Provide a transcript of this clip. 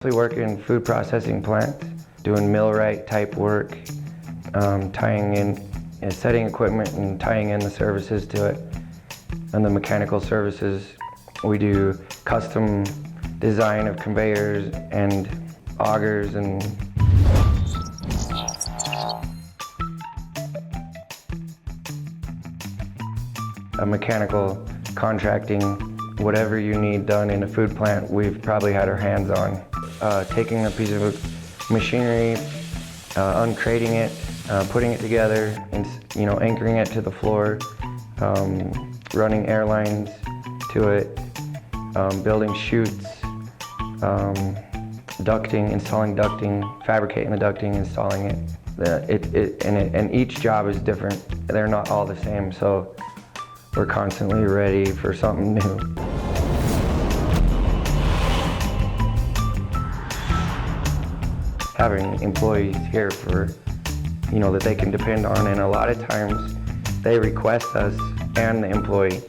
We work in food processing plants, doing millwright type work, tying in, setting equipment and tying in the services to it. And the mechanical services, we do custom design of conveyors and augers and a mechanical contracting. Whatever you need done in a food plant, we've probably had our hands on. Taking a piece of machinery, uncrating it, putting it together, and anchoring it to the floor, running airlines to it, building chutes, ducting, installing ducting, fabricating the ducting, installing it. And each job is different. They're not all the same, so we're constantly ready for something new. Having employees here for, that they can depend on, and a lot of times they request us and the employee